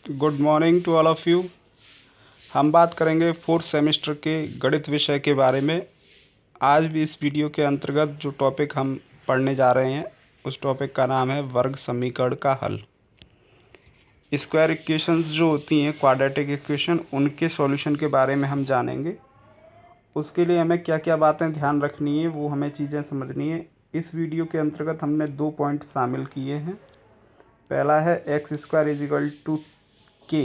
Good morning to all of you. हम बात करेंगे फोर्थ सेमेस्टर के गणित विषय के बारे में। आज भी इस वीडियो के अंतर्गत जो टॉपिक हम पढ़ने जा रहे हैं उस टॉपिक का नाम है वर्ग समीकरण का हल। स्क्वायर इक्वेशंस जो होती हैं, क्वाड्रेटिक इक्वेशन, उनके सॉल्यूशन के बारे में हम जानेंगे। उसके लिए हमें क्या क्या बातें ध्यान रखनी है, वो हमें चीज़ें समझनी है। इस वीडियो के अंतर्गत हमने 2 पॉइंट शामिल किए हैं। पहला है x² = k।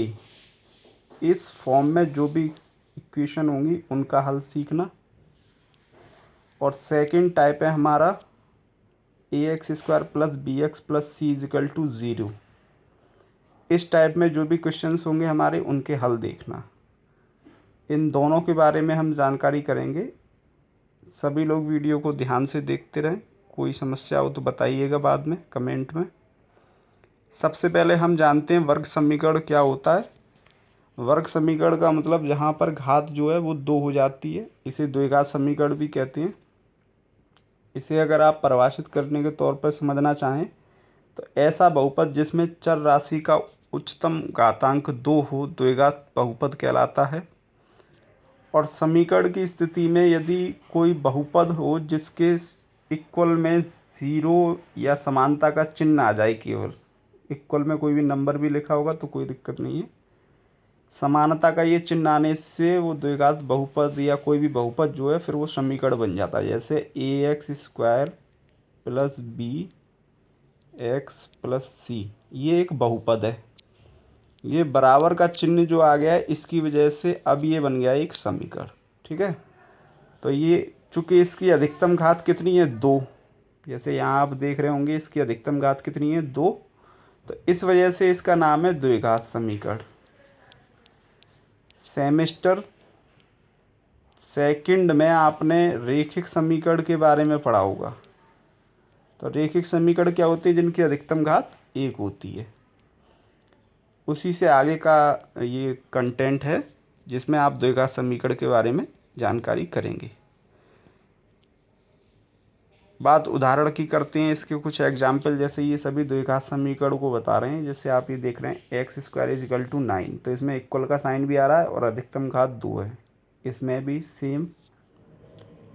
इस फॉर्म में जो भी इक्वेशन होंगी उनका हल सीखना। और सेकंड टाइप है हमारा ax² + bx + c = 0। इस टाइप में जो भी क्वेश्चंस होंगे हमारे, उनके हल देखना। इन दोनों के बारे में हम जानकारी करेंगे। सभी लोग वीडियो को ध्यान से देखते रहें। कोई समस्या हो तो बताइएगा बाद में कमेंट में। सबसे पहले हम जानते हैं वर्ग समीकरण क्या होता है। वर्ग समीकरण का मतलब जहाँ पर घात जो है वो 2 हो जाती है, इसे द्विघात समीकरण भी कहते हैं। इसे अगर आप परिभाषित करने के तौर पर समझना चाहें तो ऐसा बहुपद जिसमें चर राशि का उच्चतम घातांक 2 हो द्विघात बहुपद कहलाता है। और समीकरण की स्थिति में यदि कोई बहुपद हो जिसके इक्वल में 0 या समानता का चिन्ह आ जाए, केवल इक्वल में कोई भी नंबर भी लिखा होगा तो कोई दिक्कत नहीं है, समानता का ये चिन्ह आने से वो द्विघात बहुपद या कोई भी बहुपद जो है फिर वो समीकरण बन जाता है। जैसे ax² + bx + c, ये एक बहुपद है। ये बराबर का चिन्ह जो आ गया है, इसकी वजह से अब ये बन गया एक समीकरण। ठीक है, तो ये चूँकि इसकी अधिकतम घात कितनी है, 2। जैसे यहाँ आप देख रहे होंगे इसकी अधिकतम घात कितनी है, 2। तो इस वजह से इसका नाम है द्विघात समीकरण। सेमेस्टर सेकंड में आपने रेखिक समीकरण के बारे में पढ़ा होगा। तो रेखिक समीकरण क्या होती है, जिनकी अधिकतम घात 1 होती है। उसी से आगे का ये कंटेंट है जिसमें आप द्विघात समीकरण के बारे में जानकारी करेंगे। बात उदाहरण की करते हैं, इसके कुछ एग्जाम्पल। जैसे ये सभी द्विघात समीकरण को बता रहे हैं। जैसे आप ये देख रहे हैं x² = 9, तो इसमें इक्वल का साइन भी आ रहा है और अधिकतम घात 2 है। इसमें भी सेम,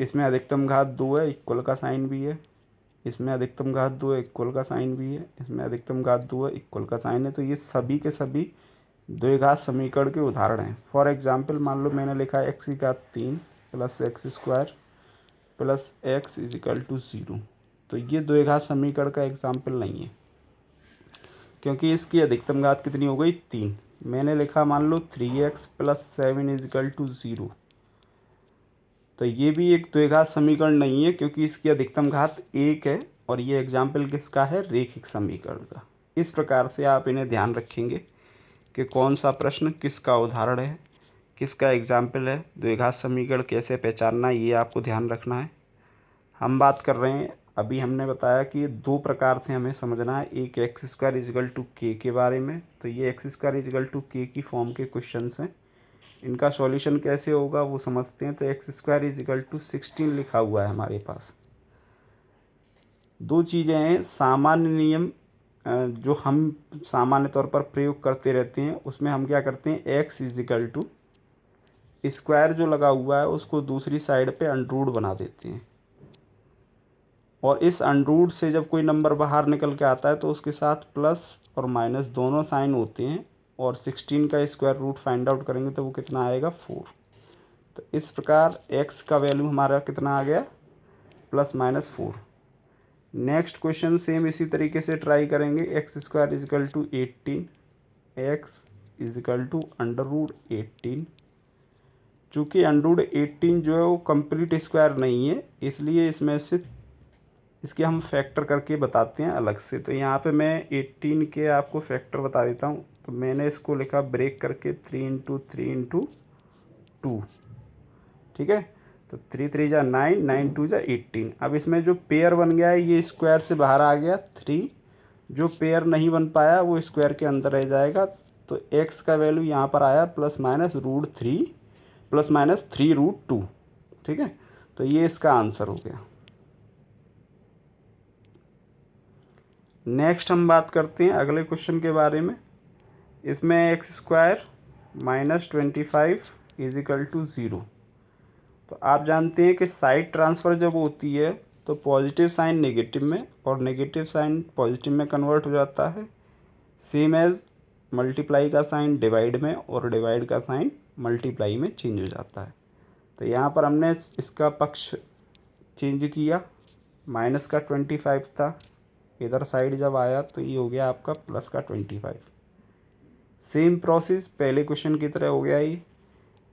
इसमें अधिकतम घात 2 है, इक्वल का साइन भी है। इसमें अधिकतम घात 2 है, इक्वल का साइन भी है। इसमें अधिकतम घात 2 है, इक्वल का साइन है। तो ये सभी के सभी द्विघात समीकरण के उदाहरण हैं। फॉर एग्जाम्पल, मान लो मैंने लिखा है x³ + x² + x = 0। तो ये द्विघात समीकरण का एग्जाम्पल नहीं है, क्योंकि इसकी अधिकतम घात कितनी हो गई, 3। मैंने लिखा मान लो 3x + 7 = 0। तो ये भी एक द्विघात समीकरण नहीं है, क्योंकि इसकी अधिकतम घात 1 है। और ये एग्जाम्पल किसका है, रेखिक समीकरण का। इस प्रकार से आप इन्हें ध्यान रखेंगे कि कौन सा प्रश्न किसका उदाहरण है, किसका एग्जाम्पल है। द्विघात समीकरण कैसे पहचानना, ये आपको ध्यान रखना है। हम बात कर रहे हैं, अभी हमने बताया कि 2 प्रकार से हमें समझना है। एक x² = k के बारे में। तो ये x² = k की फॉर्म के क्वेश्चंस हैं। इनका सॉल्यूशन कैसे होगा वो समझते हैं। तो x² = 16 लिखा हुआ है हमारे पास। 2 चीज़ें हैं। सामान्य नियम जो हम सामान्य तौर पर प्रयोग करते रहते हैं, उसमें हम क्या करते हैं, x स्क्वायर जो लगा हुआ है उसको दूसरी साइड पे अंडररूट बना देते हैं। और इस अंडररूट से जब कोई नंबर बाहर निकल के आता है तो उसके साथ प्लस और माइनस दोनों साइन होते हैं। और 16 का स्क्वायर रूट फाइंड आउट करेंगे तो वो कितना आएगा, 4। तो इस प्रकार x का वैल्यू हमारा कितना आ गया, +-4। नेक्स्ट क्वेश्चन सेम इसी तरीके से ट्राई करेंगे। x² = 18, x = √18। चूँकि √18 जो है वो कंप्लीट स्क्वायर नहीं है, इसलिए इसमें से इसके हम फैक्टर करके बताते हैं अलग से। तो यहाँ पे मैं 18 के आपको फैक्टर बता देता हूँ। तो मैंने इसको लिखा ब्रेक करके 3 × 3 × 2। ठीक है, तो 3 × 3 = 9, 9 × 2 = 18। अब इसमें जो पेयर बन गया है ये स्क्वायर से बाहर आ गया 3। जो पेयर नहीं बन पाया वो स्क्वायर के अंदर रह जाएगा। तो x का वैल्यू यहाँ पर आया ±√3 ±3√2। ठीक है, तो ये इसका आंसर हो गया। नेक्स्ट हम बात करते हैं अगले क्वेश्चन के बारे में। इसमें x square minus 25 is equal to 0। तो आप जानते हैं कि साइड ट्रांसफ़र जब होती है तो पॉजिटिव साइन नेगेटिव में और नेगेटिव साइन पॉजिटिव में कन्वर्ट हो जाता है, सेम एज मल्टीप्लाई का साइन डिवाइड में और डिवाइड का साइन मल्टीप्लाई में चेंज हो जाता है। तो यहाँ पर हमने इसका पक्ष चेंज किया, माइनस का 25 था, इधर साइड जब आया तो ये हो गया आपका प्लस का 25। सेम प्रोसेस पहले क्वेश्चन की तरह हो गया ये,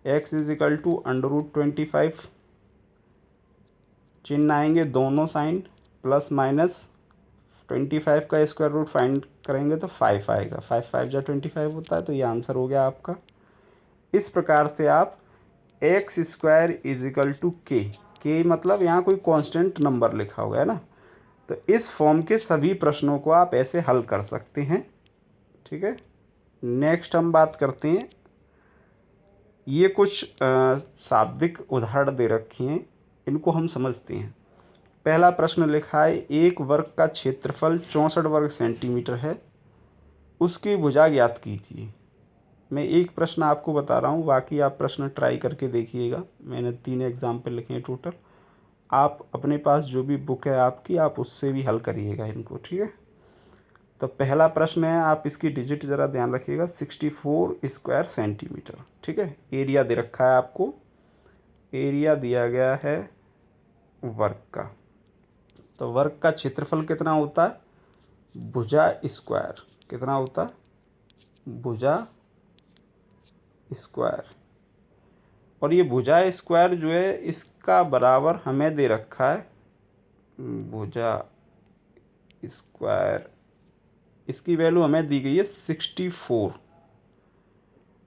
एक्स इज इक्वल टू √25, चिन्ह आएंगे दोनों साइन, प्लस माइनस 25 का स्क्वायर रूट फाइंड करेंगे तो 5 आएगा, 5 5 जा 25 होता है, तो ये आंसर हो गया आपका। इस प्रकार से आप x square is equal to के मतलब यहाँ कोई कांस्टेंट नंबर लिखा हुआ है ना, तो इस फॉर्म के सभी प्रश्नों को आप ऐसे हल कर सकते हैं। ठीक है, नेक्स्ट हम बात करते हैं, ये कुछ शाब्दिक उदाहरण दे रखे हैं, इनको हम समझते हैं। पहला प्रश्न लिखा है, एक वर्ग का क्षेत्रफल 64 वर्ग सेंटीमीटर है, उसकी भुजा ज्ञात कीजिए। मैं एक प्रश्न आपको बता रहा हूँ, बाकी आप प्रश्न ट्राई करके देखिएगा। मैंने 3 एग्जाम्पल लिखे हैं टोटल, आप अपने पास जो भी बुक है आपकी, आप उससे भी हल करिएगा इनको। ठीक है, तो पहला प्रश्न है, आप इसकी डिजिट ज़रा ध्यान रखिएगा, 64 स्क्वायर सेंटीमीटर। ठीक है, एरिया दे रखा है आपको, एरिया दिया गया है वर्ग का, तो वर्ग का क्षेत्रफल कितना होता है, भुजा स्क्वायर कितना होता है, भुजा स्क्वायर। और ये भुजा स्क्वायर जो है इसका बराबर हमें दे रखा है, भुजा स्क्वायर, इसकी वैल्यू हमें दी गई है 64।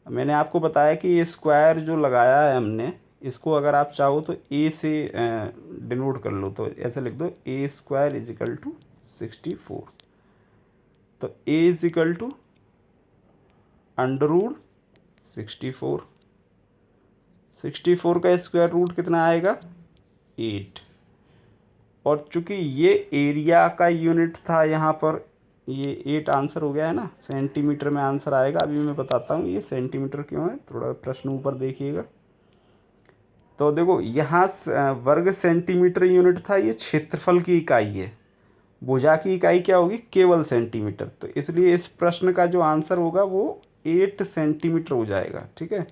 मैंने आपको बताया कि ये स्क्वायर जो लगाया है हमने, इसको अगर आप चाहो तो ए से डिनोट कर लो, तो ऐसे लिख दो, A square is equal to 64। तो A is equal to under root 64, 64 का स्क्वायर रूट कितना आएगा, 8। और चूंकि ये एरिया का यूनिट था यहाँ पर, ये 8 आंसर हो गया है ना, सेंटीमीटर में आंसर आएगा। अभी मैं बताता हूँ ये सेंटीमीटर क्यों है, थोड़ा प्रश्न ऊपर देखिएगा। तो देखो यहाँ वर्ग सेंटीमीटर यूनिट था, ये क्षेत्रफल की इकाई है, भुजा की इकाई क्या होगी, केवल सेंटीमीटर। तो इसलिए इस प्रश्न का जो आंसर होगा वो 8 सेंटीमीटर हो जाएगा। ठीक है,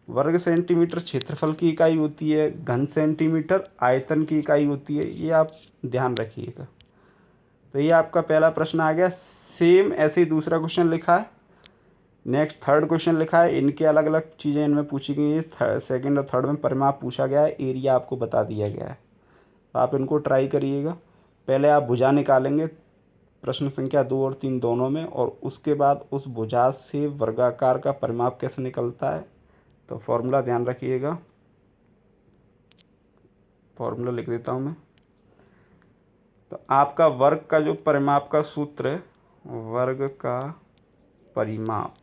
वर्ग सेंटीमीटर क्षेत्रफल की इकाई होती है, घन सेंटीमीटर आयतन की इकाई होती है, ये आप ध्यान रखिएगा। तो ये आपका पहला प्रश्न आ गया। सेम ऐसे ही दूसरा क्वेश्चन लिखा है, नेक्स्ट थर्ड क्वेश्चन लिखा है, इनके अलग अलग चीज़ें इनमें पूछी गई है। सेकंड और थर्ड में परिमाप पूछा गया है, एरिया आपको बता दिया गया है, तो आप इनको ट्राई करिएगा। पहले आप भुजा निकालेंगे प्रश्न संख्या 2 और 3 दोनों में, और उसके बाद उस भुजा से वर्गाकार का परिमाप कैसे निकलता है, तो फॉर्मूला ध्यान रखिएगा, फॉर्मूला लिख देता हूँ मैं। तो आपका वर्ग का जो परिमाप का सूत्र है, वर्ग का परिमाप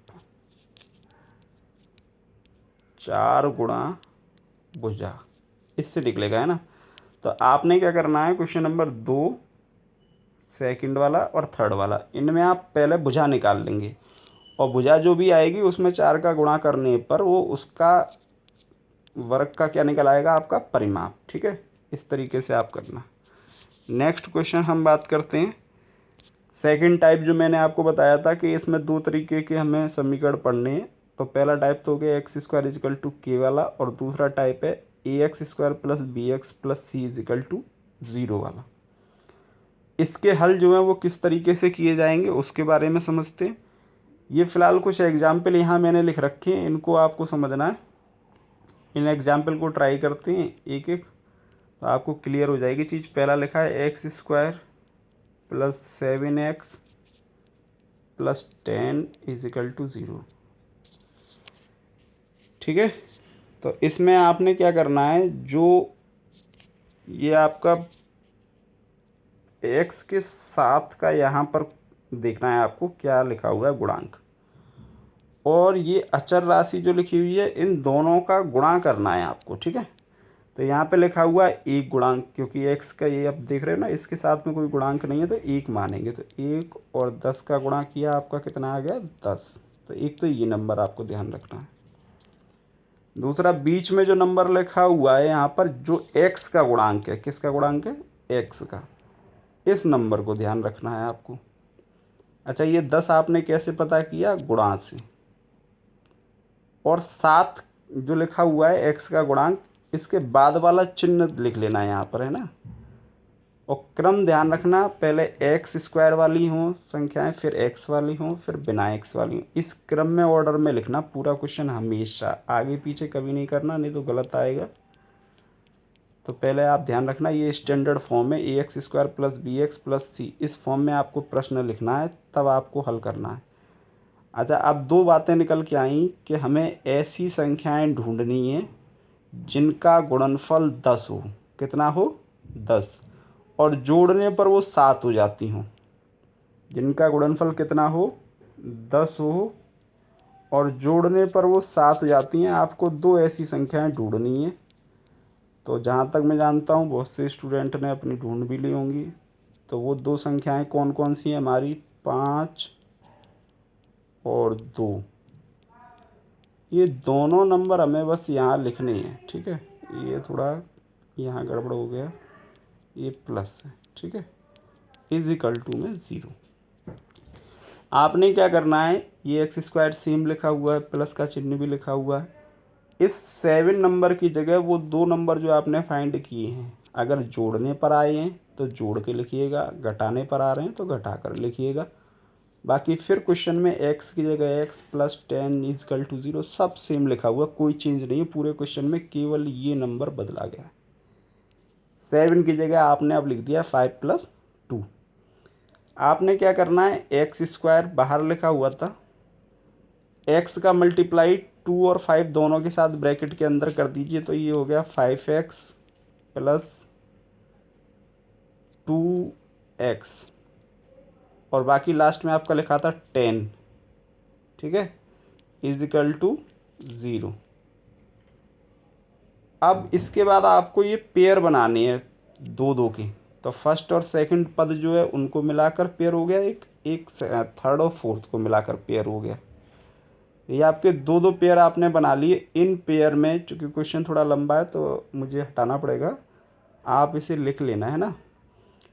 4 गुणा भुजा, इससे निकलेगा, है ना। तो आपने क्या करना है, क्वेश्चन नंबर 2 सेकंड वाला और थर्ड वाला, इनमें आप पहले भुजा निकाल लेंगे, और भुजा जो भी आएगी उसमें 4 का गुणा करने पर वो उसका वर्ग का क्या निकल आएगा, आपका परिमाप। ठीक है, इस तरीके से आप करना। नेक्स्ट क्वेश्चन हम बात करते हैं, सेकंड टाइप जो मैंने आपको बताया था कि इसमें 2 तरीके के हमें समीकरण पढ़ने हैं। तो पहला टाइप तो हो गया X square is equal to K वाला, और दूसरा टाइप है A X square plus B X plus C is equal to 0 वाला। इसके हल जो है वो किस तरीके से किए जाएंगे उसके बारे में समझते हैं। ये फ़िलहाल कुछ एग्जाम्पल यहाँ मैंने लिख रखे हैं, इनको आपको समझना है। इन एग्जाम्पल को ट्राई करते हैं एक एक, तो आपको क्लियर हो जाएगी चीज़। पहला लिखा है x square plus 7x plus 10 is equal to 0। ठीक है, तो इसमें आपने क्या करना है, जो ये आपका x के साथ का यहाँ पर देखना है आपको क्या लिखा हुआ है, गुणांक, और ये अचर राशि जो लिखी हुई है इन दोनों का गुणा करना है आपको। ठीक है, तो यहाँ पे लिखा हुआ है 1 गुणांक, क्योंकि x का ये आप देख रहे हो ना, इसके साथ में कोई गुणांक नहीं है तो 1 मानेंगे। तो 1 और 10 का गुणा किया, आपका कितना आ गया, 10। तो एक तो ये नंबर आपको ध्यान रखना है। दूसरा, बीच में जो नंबर लिखा हुआ है यहाँ पर, जो x का गुणांक है, किसका गुणांक है, x का, इस नंबर को ध्यान रखना है आपको। अच्छा, ये 10 आपने कैसे पता किया, गुणा से। और 7 जो लिखा हुआ है x का गुणांक, इसके बाद वाला चिन्ह लिख लेना है यहाँ पर, है ना। और क्रम ध्यान रखना, पहले एक्स स्क्वायर वाली हों संख्याएं, फिर एक्स वाली हों, फिर बिना एक्स वाली हों। इस क्रम में ऑर्डर में लिखना पूरा क्वेश्चन हमेशा, आगे पीछे कभी नहीं करना, नहीं तो गलत आएगा। तो पहले आप ध्यान रखना, ये स्टैंडर्ड फॉर्म है, A X square plus B X plus C, इस फॉर्म में आपको प्रश्न लिखना है, तब आपको हल करना है। अच्छा, अब दो बातें निकल के आई कि हमें ऐसी संख्याएं ढूंढनी है जिनका गुणनफल 10 हो। कितना हो, 10, और जोड़ने पर वो 7 हो जाती हों। जिनका गुणनफल कितना हो, 10 हो, और जोड़ने पर वो 7 हो जाती हैं। आपको दो ऐसी संख्याएं ढूंढनी है। तो जहाँ तक मैं जानता हूँ बहुत से स्टूडेंट ने अपनी ढूंढ भी ली होंगी। तो वो दो संख्याएं कौन कौन सी हैं हमारी, 5 और 2। ये दोनों नंबर हमें बस यहाँ लिखने हैं, ठीक है। ये थोड़ा यहाँ गड़बड़ हो गया, ये प्लस है, ठीक है, इज इक्वल टू में 0। आपने क्या करना है, ये एक्स स्क्वायर सेम लिखा हुआ है, प्लस का चिन्ह भी लिखा हुआ है। इस 7 नंबर की जगह वो दो नंबर जो आपने फाइंड किए हैं, अगर जोड़ने पर आए हैं तो जोड़ के लिखिएगा, घटाने पर आ रहे हैं तो घटा कर लिखिएगा। बाकी फिर क्वेश्चन में x की जगह x plus 10 is equal to 0 सब सेम लिखा हुआ, कोई चेंज नहीं है पूरे क्वेश्चन में, केवल ये नंबर बदला गया है। 7 की जगह आपने अब लिख दिया 5 प्लस 2। आपने क्या करना है, एक्स स्क्वायर बाहर लिखा हुआ था, x का मल्टीप्लाई 2 और 5 दोनों के साथ ब्रैकेट के अंदर कर दीजिए, तो ये हो गया 5x प्लस 2x, और बाकी लास्ट में आपका लिखा था 10, ठीक है, इज इक्वल टू 0। अब इसके बाद आपको ये पेयर बनानी है दो दो की। तो फर्स्ट और सेकंड पद जो है उनको मिलाकर पेयर हो गया, एक थर्ड और फोर्थ को मिलाकर पेयर हो गया। ये आपके दो दो पेयर आपने बना लिए। इन पेयर में, चूँकि क्वेश्चन थोड़ा लंबा है तो मुझे हटाना पड़ेगा, आप इसे लिख लेना, है ना।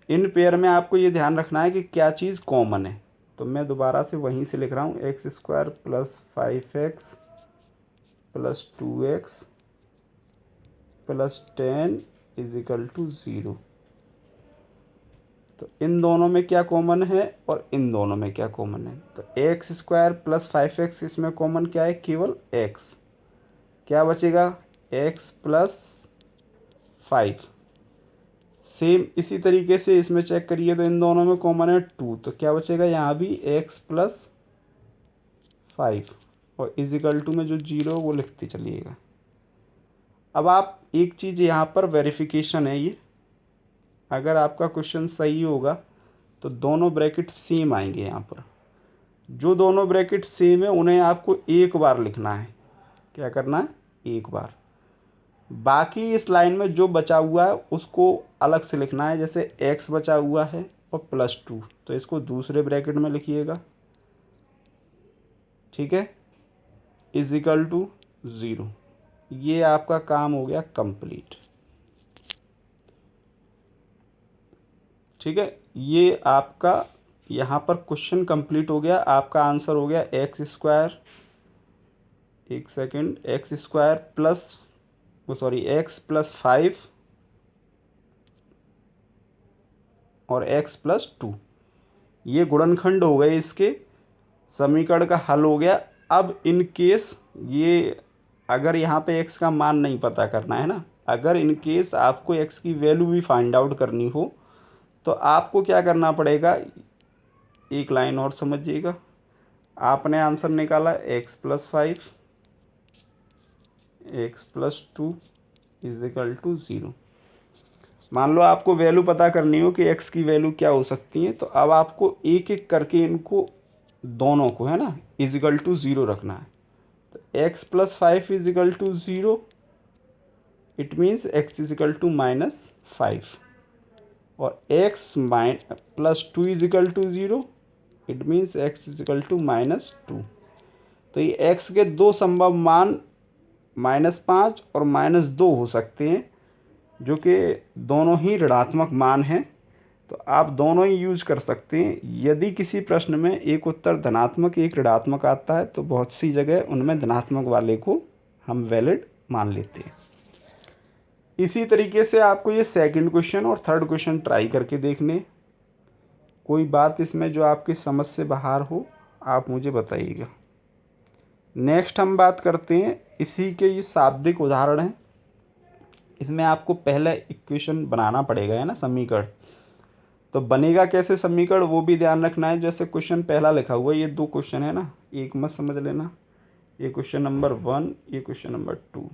इन पेयर में आपको ये ध्यान रखना है कि क्या चीज़ कॉमन है। तो मैं दोबारा से वहीं से लिख रहा हूँ, x square plus 5x plus 2x plus 10 is equal to 0। तो इन दोनों में क्या कॉमन है और इन दोनों में क्या कॉमन है, तो एक्स स्क्वायर प्लस 5x, इसमें कॉमन क्या है, केवल x। क्या बचेगा, x प्लस 5। सेम इसी तरीके से इसमें चेक करिए, तो इन दोनों में कॉमन है 2, तो क्या बचेगा यहाँ भी x प्लस 5, और इज इक्वल टू में जो 0 वो लिखते चलिएगा। अब आप एक चीज़ यहाँ पर वेरिफिकेशन है, ये अगर आपका क्वेश्चन सही होगा तो दोनों ब्रैकेट सेम आएंगे। यहाँ पर जो दोनों ब्रैकेट सेम है उन्हें आपको एक बार लिखना है। क्या करना है, एक बार। बाकी इस लाइन में जो बचा हुआ है उसको अलग से लिखना है। जैसे x बचा हुआ है और प्लस 2, तो इसको दूसरे ब्रैकेट में लिखिएगा, ठीक है, इज इक्वल टू 0। ये आपका काम हो गया कंप्लीट, ठीक है। ये आपका यहाँ पर क्वेश्चन कंप्लीट हो गया। आपका आंसर हो गया एक्स स्क्वायर, एक second, x square plus x plus 5 और x प्लस 2, ये गुणनखंड हो गए, इसके समीकरण का हल हो गया। अब इन केस ये, अगर यहाँ पे x का मान नहीं पता करना है ना, अगर इन केस आपको x की वैल्यू भी फाइंड आउट करनी हो तो आपको क्या करना पड़ेगा, एक लाइन और समझिएगा। आपने आंसर निकाला x plus 5 x plus 2 is equal to 0। मान लो आपको वैल्यू पता करनी हो कि x की वैल्यू क्या हो सकती है, तो अब आपको एक एक करके इनको दोनों को, है ना, इज इक्वल टू 0 रखना है। तो x plus 5 is equal to 0, it means x is equal to -5, और x plus 2 is equal to 0, it means x is equal to -2। तो ये x के दो संभव मान -5 और -2 हो सकते हैं, जो कि दोनों ही ऋणात्मक मान हैं। तो आप दोनों ही यूज कर सकते हैं। यदि किसी प्रश्न में एक उत्तर धनात्मक एक ऋणात्मक आता है तो बहुत सी जगह उनमें धनात्मक वाले को हम वैलिड मान लेते हैं। इसी तरीके से आपको ये सेकंड क्वेश्चन और थर्ड क्वेश्चन ट्राई करके देखने। कोई बात इसमें जो आपकी समझ से बाहर हो आप मुझे बताइएगा। नेक्स्ट हम बात करते हैं इसी के ये शाब्दिक उदाहरण हैं। इसमें आपको पहले इक्वेशन बनाना पड़ेगा, है ना, समीकरण। तो बनेगा कैसे समीकरण वो भी ध्यान रखना है। जैसे क्वेश्चन पहला लिखा हुआ है, ये दो क्वेश्चन है ना, एक मत समझ लेना, ये क्वेश्चन नंबर 1, ये क्वेश्चन नंबर 2,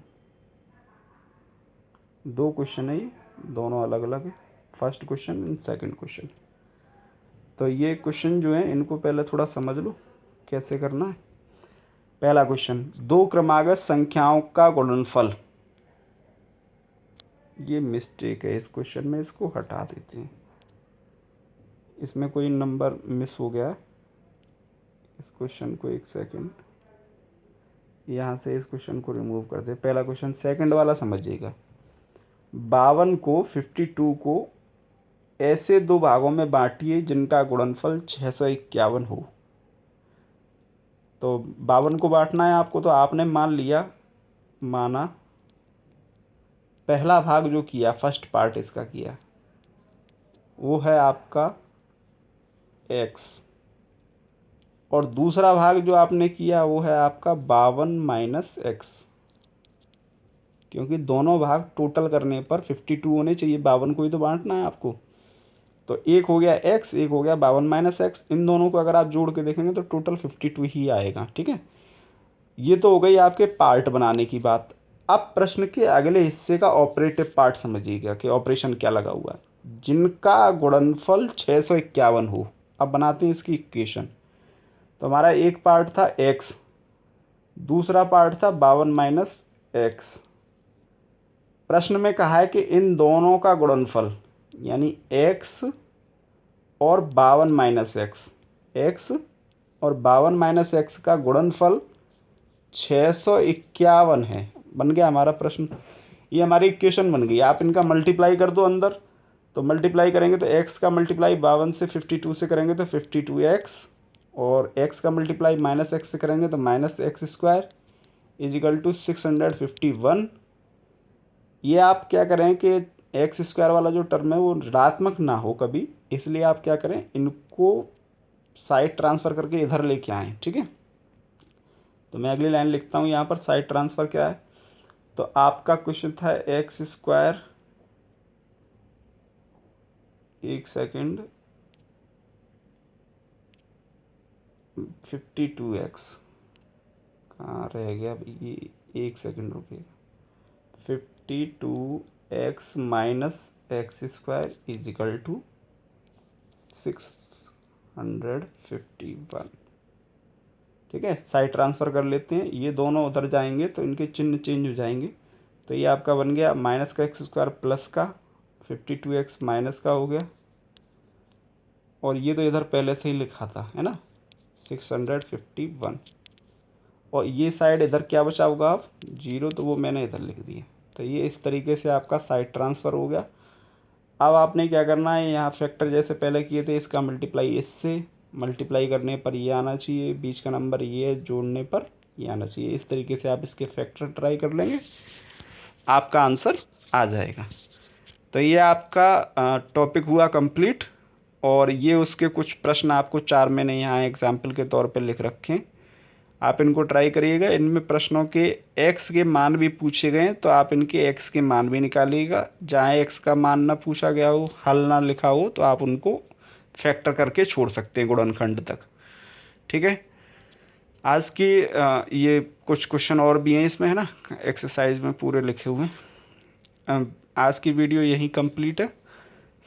दो क्वेश्चन है, ये दोनों अलग अलग है, first question and second question. तो ये क्वेश्चन जो है इनको पहले थोड़ा समझ लो कैसे करना है। पहला क्वेश्चन, दो क्रमागत संख्याओं का गुणनफल। ये मिस्टेक है इस क्वेश्चन में, इसको हटा देते हैं। इसमें कोई नंबर मिस हो गया, इस क्वेश्चन को एक सेकंड, यहाँ से इस क्वेश्चन को रिमूव कर दे। पहला क्वेश्चन सेकंड वाला समझिएगा। 52 को 52 को ऐसे दो भागों में बांटिए जिनका गुणनफल 651 हो। तो 52 को बांटना है आपको, तो आपने मान लिया, माना पहला भाग जो किया, फर्स्ट पार्ट इसका किया, वो है आपका x, और दूसरा भाग जो आपने किया वो है आपका 52 - x, क्योंकि दोनों भाग टोटल करने पर 52 होने चाहिए। 52 को ही तो बांटना है आपको। तो एक हो गया x, एक हो गया 52 - x। इन दोनों को अगर आप जोड़ के देखेंगे तो टोटल 52 ही आएगा। ठीक है, ये तो हो गई आपके पार्ट बनाने की बात। अब प्रश्न के अगले हिस्से का ऑपरेटिव पार्ट समझिएगा कि ऑपरेशन क्या लगा हुआ है। जिनका गुणनफल 651 हो। अब बनाते हैं इसकी इक्वेशन। तो हमारा एक पार्ट था x, दूसरा पार्ट था 52 - x। प्रश्न में कहा है कि इन दोनों का गुणनफल, यानी x और 52 - x, x और 52 - x का गुणनफल 651 है। बन गया हमारा प्रश्न, ये हमारी इक्वेशन बन गई। आप इनका मल्टीप्लाई कर दो अंदर, तो मल्टीप्लाई करेंगे तो x का मल्टीप्लाई 52 से 52 से करेंगे तो 52x, और x का मल्टीप्लाई -x से करेंगे तो -x² इजिकल टू 651। ये आप क्या करें कि x² वाला जो टर्म है वो ऋणात्मक ना हो कभी, इसलिए आप क्या करें, इनको साइड ट्रांसफ़र करके इधर लेके आएँ। ठीक है, तो मैं अगली लाइन लिखता हूँ यहाँ पर। साइड ट्रांसफ़र क्या है, तो आपका क्वेश्चन था x², एक सेकंड, 52x कहाँ रह गया ये, एक सेकंड रुकिए। 52x - x² is equal to 651। ठीक है, साइड ट्रांसफ़र कर लेते हैं। ये दोनों उधर जाएंगे तो इनके चिन्ह चेंज हो जाएंगे। तो ये आपका बन गया माइनस का x² प्लस का 52x माइनस का हो गया, और ये तो इधर पहले से ही लिखा था, है ना, 651। और ये साइड इधर क्या बचा होगा, आप 0, तो वो मैंने इधर लिख दिया। तो ये इस तरीके से आपका साइड ट्रांसफ़र हो गया। अब आपने क्या करना है, यहाँ फैक्टर जैसे पहले किए थे, इसका मल्टीप्लाई इससे, मल्टीप्लाई करने पर ये आना चाहिए, बीच का नंबर ये, जोड़ने पर ये आना चाहिए। इस तरीके से आप इसके फैक्टर ट्राई कर लेंगे, आपका आंसर आ जाएगा। तो ये आपका टॉपिक हुआ कंप्लीट, और ये उसके कुछ प्रश्न आपको 4 मैंने यहाँ एग्जाम्पल के तौर पे लिख रखे हैं। आप इनको ट्राई करिएगा। इनमें प्रश्नों के x के मान भी पूछे गए हैं, तो आप इनके x के मान भी निकालिएगा। जहाँ x का मान ना पूछा गया हो, हल ना लिखा हो, तो आप उनको फैक्टर करके छोड़ सकते हैं गुणनखंड तक। ठीक है, आज की ये कुछ क्वेश्चन और भी हैं इसमें, है ना, एक्सरसाइज में पूरे लिखे हुए हैं। आज की वीडियो यही कंप्लीट है।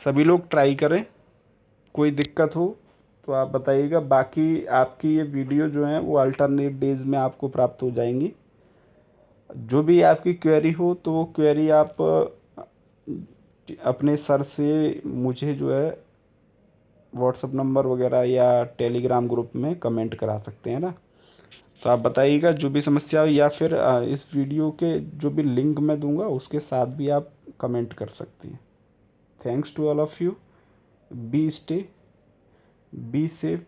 सभी लोग ट्राई करें, कोई दिक्कत हो तो आप बताइएगा। बाकी आपकी ये वीडियो जो है वो अल्टरनेट डेज में आपको प्राप्त हो जाएंगी। जो भी आपकी क्वेरी हो तो वो क्वेरी आप अपने सर से मुझे जो है व्हाट्सएप नंबर वगैरह या टेलीग्राम ग्रुप में कमेंट करा सकते हैं ना। तो आप बताइएगा जो भी समस्या हो, या फिर इस वीडियो के जो भी लिंक मैं दूंगा उसके साथ भी आप कमेंट कर सकती हैं। Thanks to all of you. Be stay, be safe,